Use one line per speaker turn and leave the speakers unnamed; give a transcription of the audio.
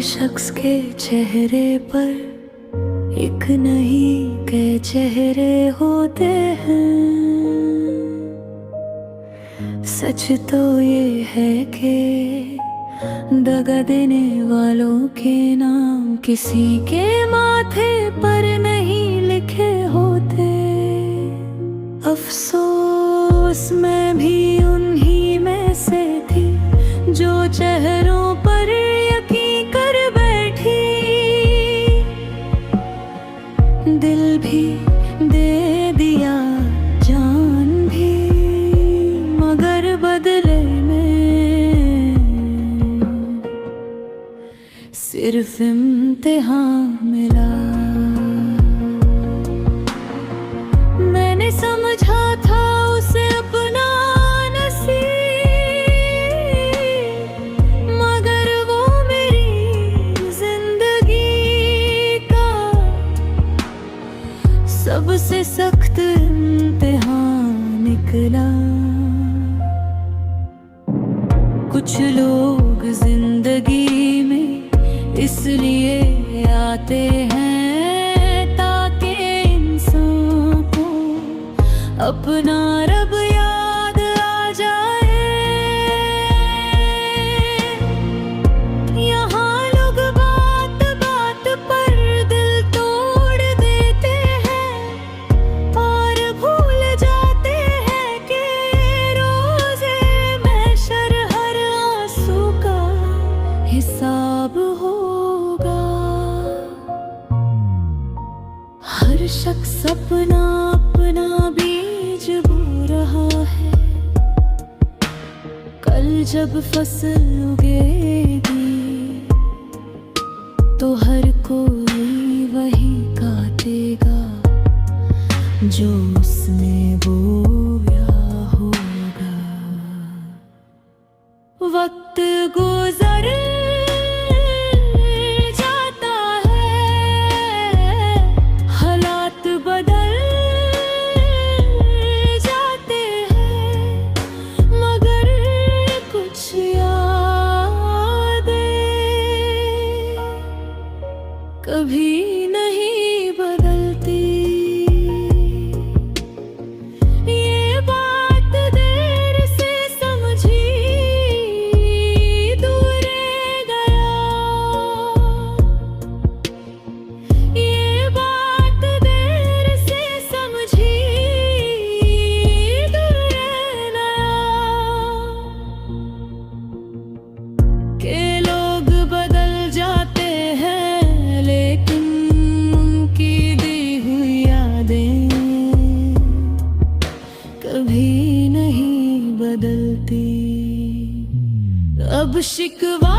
शख्स के चेहरे पर एक नहीं कई चेहरे होते हैं। सच तो ये है कि दगा देने वालों के नाम किसी के माथे पर नहीं लिखे होते। अफसोस मैं भी उन्हीं में से थी जो चेहरों पर यकीन कर बैठी। दिल भी दे दिया, जान भी, मगर बदले में सिर्फ इम्तिहान मिला। मैंने समझा था उसे अपना नसीब, मगर वो मेरी जिंदगी का सबसे सख्त इम्तिहान निकला। कुछ लोग जिंदगी में इसलिए आते हैं ताकि इंसान को अपना रब याद आ जाए। यहाँ लोग बात बात पर दिल तोड़ देते हैं और भूल जाते हैं कि रोज़े महशर हर आंसू का हिसाब होगा। हर शख्स अपना अपना बीज बो रहा है। कल जब फसल उगेगी तो हर कोई वही काटेगा जो उसने बोया होगा। वक्त गुजर जाता है, हालात बदल जाते हैं, मगर कुछ यादें कभी नहीं बदलती। ये बात देर से समझी, दूर गया। ये बात देर से समझी, दूर गया। के लोग बदल जाते हैं लेकिन उनकी दी हुई यादें कभी नहीं बदलती। अब शिकवा